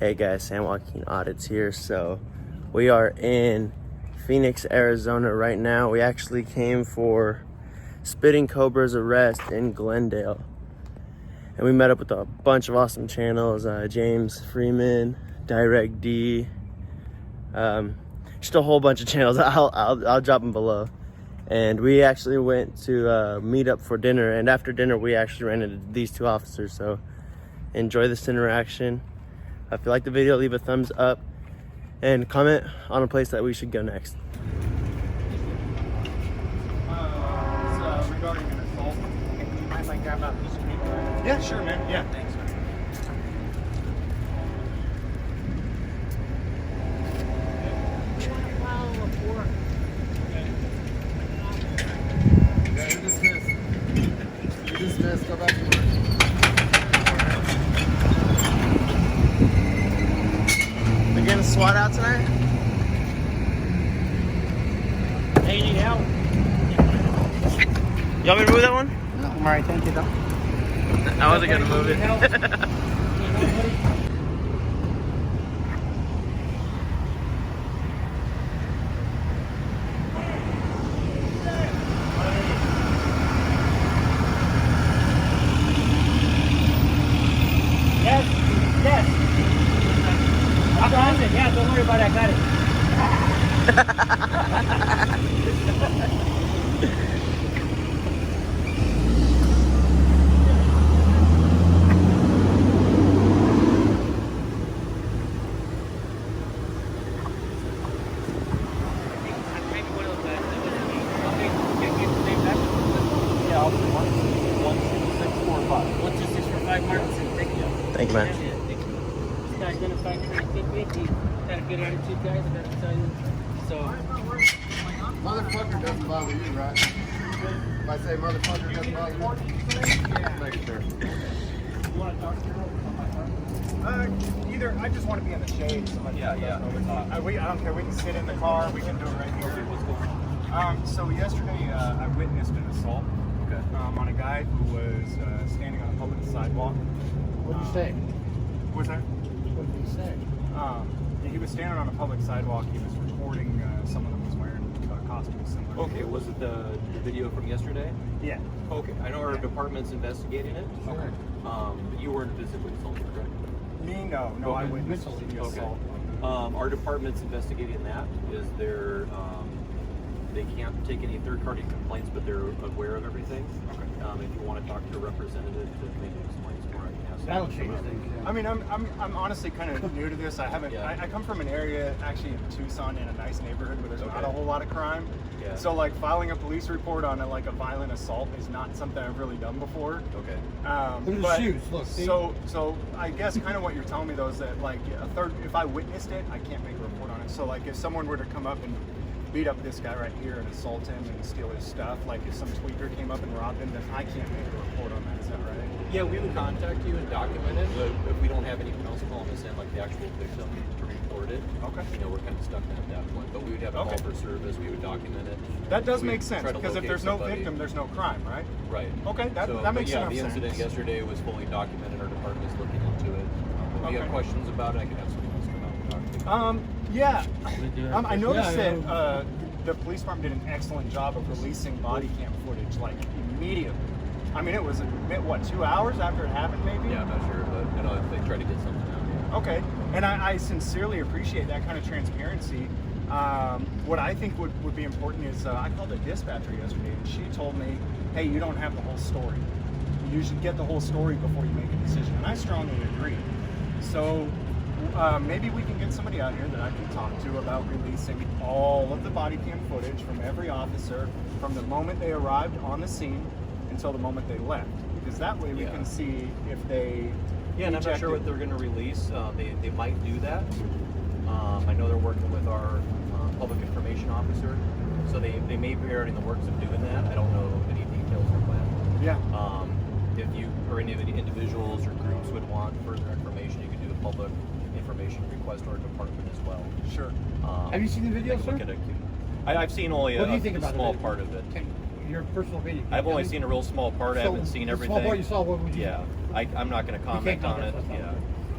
Hey guys, San Joaquin Audits here. So we are in Phoenix, Arizona right now. We actually came for Spitting Cobra's arrest in Glendale. And we met up with a bunch of awesome channels, James Freeman, Direct D, just a whole bunch of channels. I'll drop them below. And we actually went to meet up for dinner, and after dinner we actually ran into these two officers. So enjoy this interaction. If you like the video, leave a thumbs up and comment on a place that we should go next. Regarding an assault, can you mind if I grab a piece of paper? Yeah, sure, man. Yeah. Thanks, man. Yeah, you're dismissed. You're dismissed. Go back to work. We getting a SWAT out tonight? Hey, you need help? You want me to move that one? No, I'm alright, thank you, though. I wasn't gonna move it. Yes, yes. I got it. Yeah, don't worry about it. I got it. Yeah, I'll do 12645. 12645, Martinson. Thank you. Thank you, man. This guy identified pretty quickly. He had a good attitude, guys. I gotta tell you. So, Motherfucker doesn't bother you, right? If I say motherfucker doesn't bother you, make sure. you want to talk to her? Either I just want to be in the shade. So I don't care. We can sit in the car. We can do it right here. So yesterday I witnessed an assault on a guy who was standing on a public sidewalk. What did you say? What's that? What did you say? He was standing on a public sidewalk. He was recording someone that was wearing a costume similar. Okay, was it the video from yesterday? Yeah. Okay, I know our department's investigating it. Okay. But you weren't physically assaulted, correct? Me? No. I witnessed the assault. Our department's investigating that. Is there, they can't take any third-party complaints, but they're aware of everything. Okay. If you want to talk to a representative to maybe explain some more, I can ask That'll them. change things. I mean, I'm honestly kind of new to this. I haven't. Yeah. I come from an area actually in Tucson, in a nice neighborhood where there's not a whole lot of crime. Yeah. So like filing a police report on a violent assault is not something I've really done before. Okay. Look at But- the shoes. Look, see? So I guess kind of what you're telling me though is that like if I witnessed it, I can't make a report on it. So like if someone were to come up and beat up this guy right here and assault him and steal his stuff, like if some tweaker came up and robbed him, then I can't make a report on that. Is that right? Yeah, we would contact you and document it, but if we don't have anyone else calling us in, like the actual victim to report it, Okay. we're kind of stuck in at that point. But we would have a call Okay. for service, we would document it. That does We'd make sense try to because if locate there's no somebody. victim, there's no crime, right? Right. Okay, that But makes yeah, sense. the incident yesterday was fully documented. Our department's looking into it. If you have Okay. questions about it, I can have someone else come out and talk to you. Yeah. I noticed Yeah, that the police department did an excellent job of releasing body cam footage like immediately. I mean, it was 2 hours after it happened, maybe. Yeah, I'm not sure, but I know if they try to get something out. Yeah. Okay, and I sincerely appreciate that kind of transparency. What I think would be important is I called a dispatcher yesterday, and she told me, "Hey, you don't have the whole story. You should get the whole story before you make a decision." And I strongly agree. So maybe we can get somebody out here that I can talk to about releasing all of the body cam footage from every officer from the moment they arrived on the scene until the moment they left, because that way we Yeah. can see if they Yeah, and I'm not sure what they're going to release. They might do that. I know they're working with our public information officer, so they may be already in the works of doing that. I don't know any details on that. Yeah. If you or any of the individuals or groups would want further information, you can do a public information request to our department as well. Sure. Have you seen the video, I can look sir? at it. I've seen only What do you a think about small it? part of it. Your personal opinion. I've only seen a real small part. I haven't seen the everything. Small part you saw. What would you? Yeah, I'm not going to comment can't on it. comment, that's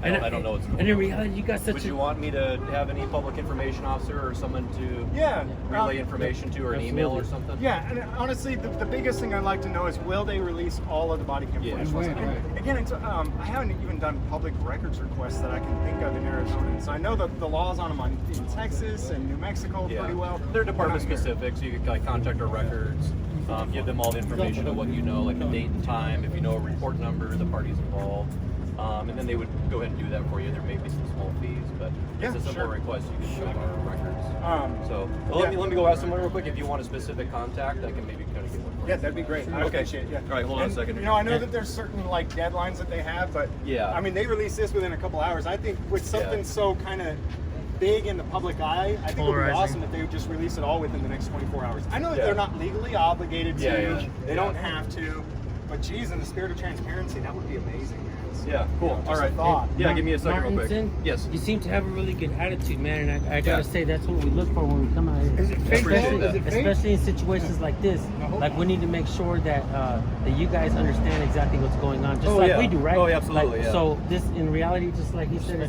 Yeah, I don't know what's going on. And in reality, you got such Would a... you want me to have any public information officer or someone to relay information to, or an email or something? Yeah, and honestly, the biggest thing I'd like to know is, will they release all of the body cam footage? And again, it's, I haven't even done public records requests that I can think of in Arizona. And so I know that the laws on them in Texas and New Mexico pretty well. They're department specific, so you can like contact our records, give them all the information of what you know, like the date and time, if you know a report number, the parties involved. And then they would go ahead and do that for you. There may be some small fees, but it's a simple request. You can show our records. Let me go ask someone real quick. If you want a specific contact, I can maybe kind of get one. Yeah, that'd be great. I appreciate it. Yeah. All right, hold on a second. You know, I know that there's certain like deadlines that they have, but I mean, they release this within a couple hours. I think with something so kind of big in the public eye, I think it would be awesome if they would just release it all within the next 24 hours. I know that they're not legally obligated to. They don't have to. But geez, in the spirit of transparency, that would be amazing. Yeah, cool. All right. Give me a second real quick. Martinson, Yes. You seem to have a really good attitude, man, and I gotta say that's what we look for when we come out here. Is it fake? Especially in situations like this. Like we need to make sure that that you guys understand exactly what's going on, just we do, right? Oh, yeah, absolutely. Like, so this, in reality, just like he said,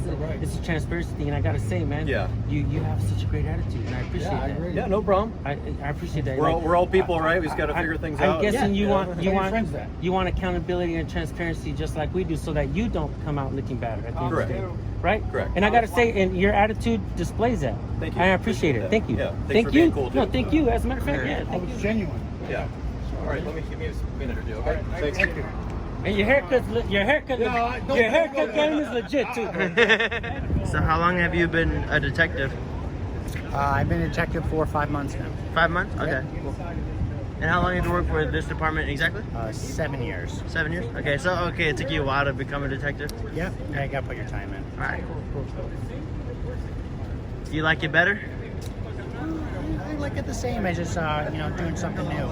it's a transparency thing, and I gotta say, man, you have such a great attitude, and I appreciate that. Yeah, no problem. I appreciate that. We're all people, right? We just got to figure things out. I'm guessing you want accountability and transparency just like we do, so that you don't come out looking bad at the end of the day. Right? Correct. And I gotta say, and your attitude displays that. Thank you. I appreciate it. Thank you. Yeah. Thank for you. being cool, too. No, thank you. As a matter of fact, thank you. Genuine. Yeah. All right, give me a minute or two, okay? Thanks. Thank you. And your haircut game is legit too. So how long have you been a detective? I've been a detective for 5 months now. 5 months? Okay, cool. And how long have you worked for this department exactly? 7 years. 7 years? Okay, so it took you a while to become a detective? Yeah, you gotta put your time in. Alright, cool. Do you like it better? I like it the same as just, doing something new,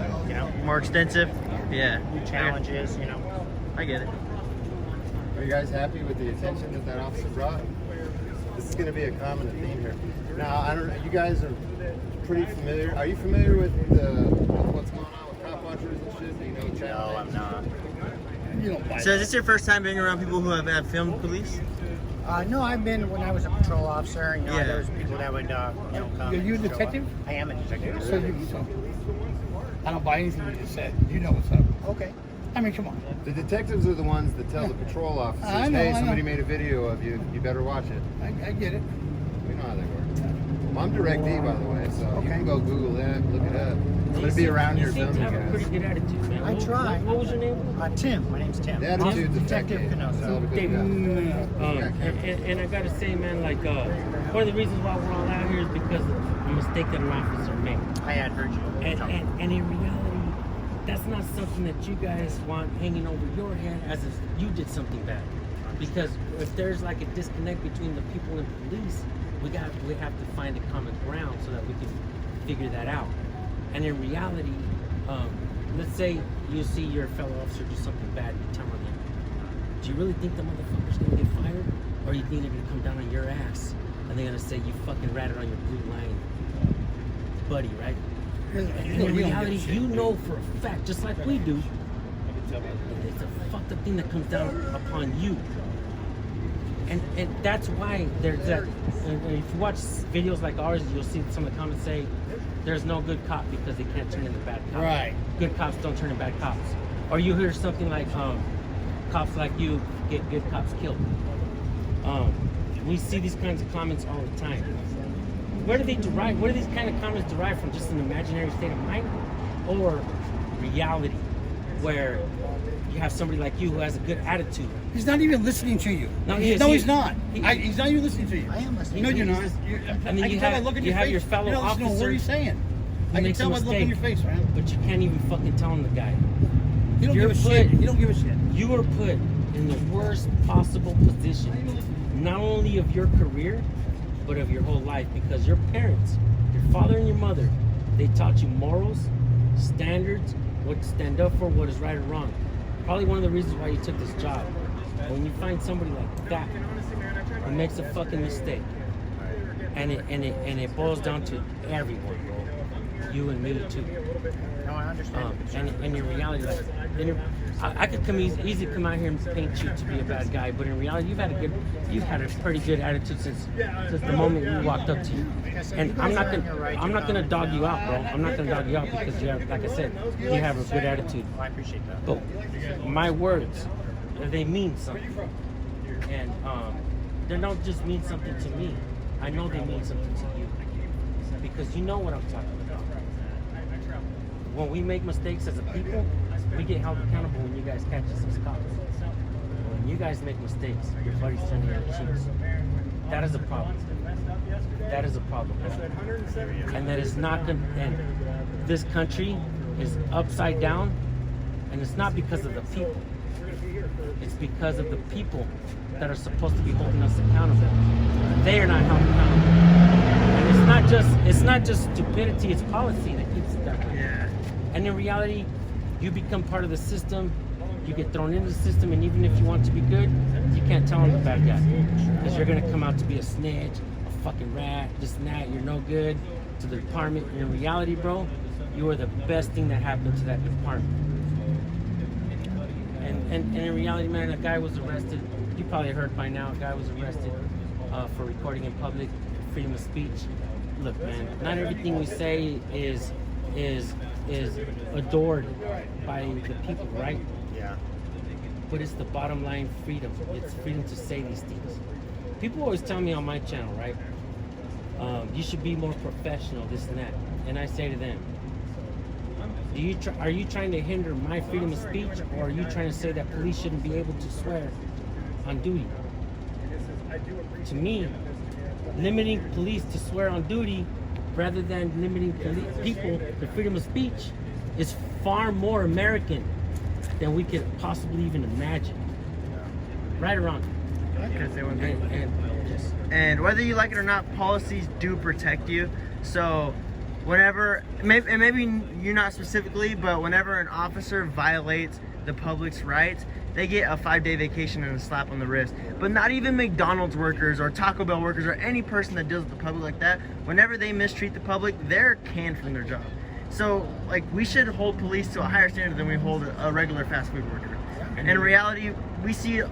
More extensive? Yeah. New challenges, I get it. Are you guys happy with the attention that officer brought? This is going to be a common theme here. Now, I don't know. You guys are pretty familiar. Are you familiar with what's going on with cop watchers and shit? Do you know the No, I'm not. So is this your first time being around people who have filmed police? No, I've been when I was a patrol officer. There was people that would, come. Are you a and show detective? up. I am a detective. So I don't buy anything you just said. You know what's up. Okay. I mean, come on. The detectives are the ones that tell the patrol officers, I know, hey, I know. somebody made a video of you. You better watch it. I get it. We know how they work. Well, I'm Direct D, by the way, so you can go Google that, look it up. I'm going to be around you here seem to filming, have a pretty guys. good attitude, man. I try. What was your name? Tim. My name's Tim. The attitude's Detective effective. Canosa. David. Yeah. And I gotta say, man, like one of the reasons why we're all out here is because of a mistake that an officer made. I had heard you. And in reality, that's not something that you guys want hanging over your head as if you did something bad. Because if there's like a disconnect between the people and police, we have to find a common ground so that we can figure that out. And in reality, let's say you see your fellow officer do something bad, you tell them, do you really think the motherfucker's gonna get fired? Or you think they're gonna come down on your ass and they're gonna say you fucking ratted on your blue line buddy, right? And in reality, you know for a fact, just like we do, it's a fucked up thing that comes down upon you. And that's why there's that. And if you watch videos like ours, you'll see some of the comments say, there's no good cop because they can't turn into bad cops. Right. Good cops don't turn into bad cops. Or you hear something like, cops like you get good cops killed. We see these kinds of comments all the time. Where do they derive? Where do these kind of comments derive from? Just an imaginary state of mind, or reality, where you have somebody like you who has a good attitude? He's not even listening to you. No, He's not. He's not even listening to you. I am listening. No, to you're you. not. And then I you can tell by have- looking at you your have face. your fellow You're not listening to a word officer he's saying. I can makes a tell by looking in your mistake. face, man. But you can't even fucking tell him the guy. You don't You're give a shit. put- You don't give a shit. You were put in the worst possible position, not only of your career, but of your whole life, because your parents, your father and your mother, they taught you morals, standards, what to stand up for, what is right or wrong. Probably one of the reasons why you took this job. When you find somebody like that who makes a fucking mistake, and it boils down to everyone, bro. you and me too. No, I understand. And in reality, like, I could easily come out here and paint you to be a bad guy, but in reality, you've had a pretty good attitude since the moment we walked up to you. And I'm not gonna dog you out, bro. I'm not gonna dog you out because you have, like I said, you have a good attitude. I appreciate that. But my words, they mean something, and they don't just mean something to me. I know they mean something to you because you know what I'm talking about. When we make mistakes as a people, we get held accountable when you guys catch us as cops. When you guys make mistakes, your buddies turn your cheeks. That is a problem. That is a problem. And that is not going to, and this country is upside down, and it's not because of the people. It's because of the people that are supposed to be holding us accountable. They are not held accountable. And it's not just stupidity, it's policy that keeps it that way. Yeah. And in reality, you become part of the system, you get thrown into the system, and even if you want to be good, you can't tell them the bad guy. Because you're gonna come out to be a snitch, a fucking rat, this and that, you're no good to the department. And in reality, bro, you are the best thing that happened to that department. And in reality, man, a guy was arrested. You probably heard by now, a guy was arrested for recording in public, freedom of speech. Look, man, not everything we say is adored by the people, right? Yeah. But it's the bottom line freedom. It's freedom to say these things. People always tell me on my channel, right? You should be more professional, this and that. And I say to them, are you trying to hinder my freedom of speech, or are you trying to say that police shouldn't be able to swear on duty? To me, limiting police to swear on duty rather than limiting people to freedom of speech is far more American than we could possibly even imagine. Right or wrong? Because they wouldn't be. And And whether you like it or not, policies do protect you. So whenever, and maybe you're not specifically, but whenever an officer violates the public's rights, they get a 5-day vacation and a slap on the wrist. But not even McDonald's workers or Taco Bell workers or any person that deals with the public like that, whenever they mistreat the public, they're canned from their job. So, like, we should hold police to a higher standard than we hold a regular fast food worker. And in reality, we see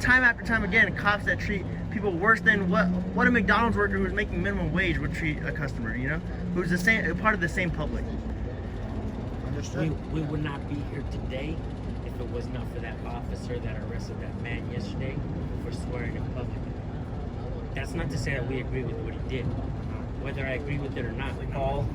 time after time again cops that treat people worse than what a McDonald's worker who's making minimum wage would treat a customer, you know, who's the same part of the same public. we would not be here today if it was not for that officer that arrested that man yesterday for swearing in public. That's not to say that we agree with what he did, whether I agree with it or not. Call,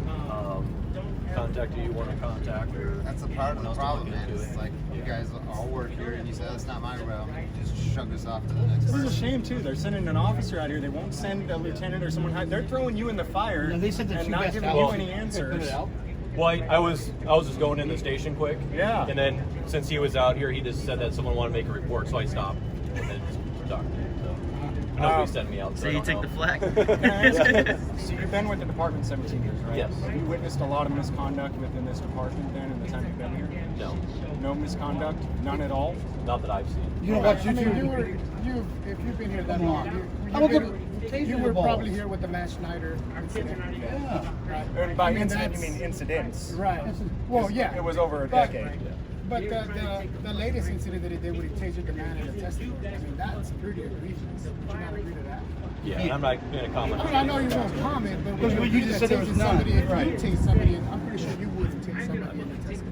contact who you want to contact, or That's a part of the else to problem, look man. into It's it. like you guys all work here, and you say that's not my realm. You just shrug us off to the next This is person. a shame too. They're sending an officer out here. They won't send a lieutenant or someone high. They're throwing you in the fire No, they said that and you not guys giving have- you Well, any Put answers. it out. Well, I was just going in the station quick. Yeah. And then since he was out here, he just said that someone wanted to make a report, so I stopped and then just talked to him. So nobody sent me out. So I you don't take know. the flag. Can I ask you, so you've been with the department 17 years, right? Yes. Have you witnessed a lot of misconduct within this department then in the time you've been here? No, No misconduct? None at all? not that I've seen. You know what? I mean, if you've been here that long, How about you were probably here with the Matt Schneider incident. Yeah. Right. And by I mean, incident, you that's- mean incidents. Right. Well, yeah. It was over a But- decade. But the latest incident that he did where he tasered the man in the testimony, I mean, that's pretty egregious. Would you not agree to that? Yeah, and I'm not going to comment. I mean, I know you won't comment, but would you But agree you that just said it was tasing none. somebody, if Right. you tase somebody, I'm pretty sure you would tase somebody in the testimony.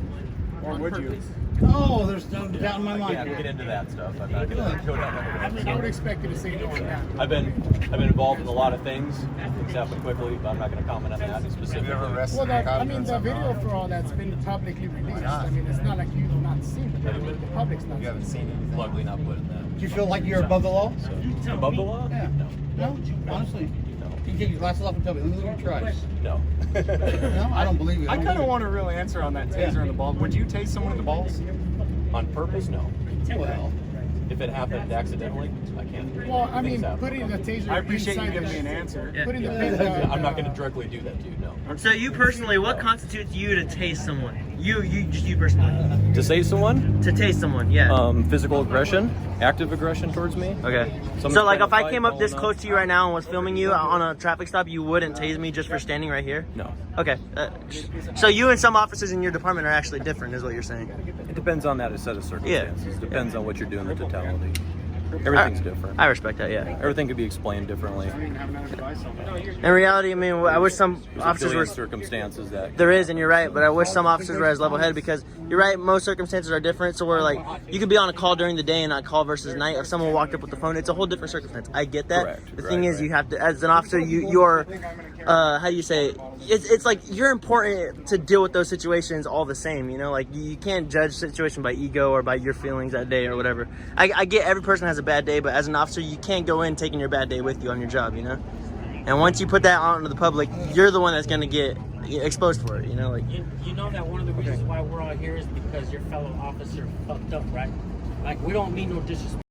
Or on would you? purpose. Oh, there's no doubt in my mind. I can't get into that stuff. I'm not going to go down that I road. mean, I would expect you to say no on that. I've been involved in a lot of things. Things happen quickly, but I'm not going to comment on that Have specifically. you ever arrested Well, a cop I mean, doing the something video wrong? for all that's been publicly released. not? I mean, it's not like you've not seen it. I mean, the public's not You seen haven't it. seen anything. Luckily, not put in that. Do you feel like you're above the law? Above the law? Yeah. No. No? Honestly? No. You take your glasses off and tell me, let me look at your eyes. No. No, I don't believe you. I don't kind of believe want a real answer on that taser in the balls. Would you tase someone in the balls? On purpose? No. it. Well, If it happened accidentally, I can't. Well, I mean, Things happen. putting the taser I appreciate you inside giving me an the, answer. putting the Yeah. pin, I'm not going to directly do that to you. No. So you personally, what constitutes you to tase someone? You personally. To say someone, To tase someone, yeah. physical aggression, active aggression towards me. Okay. Someone's So like trying if to I fight, came up this falling close off. to you right now and was filming you on a traffic stop, you wouldn't tase me just for standing right here? No. Okay. So you and some officers in your department are actually different, is what you're saying? It depends on that set of circumstances. Depends on what you're doing, the totality. Everything's different. I respect that, yeah. Everything could be explained differently. In reality, I mean, I wish some There's officers a were. billion circumstances that. There is, and you're right, but I wish some officers were as level-headed because you're right. Most circumstances are different. So we're like, you could be on a call during the day and not call versus night. If someone walked up with the phone, it's a whole different circumstance. I get that. Correct. The thing Right, is, right. you have to, as an officer, you're, how do you say? It? It's like you're important to deal with those situations all the same. You know, like you can't judge a situation by ego or by your feelings that day or whatever. I get every person has a bad day, but as an officer, you can't go in taking your bad day with you on your job. You know. And once you put that out into the public, you're the one that's going to get exposed for it, you know? Like, You know that one of the reasons why we're all here is because your fellow officer fucked up, right? Like, we don't mean no disrespect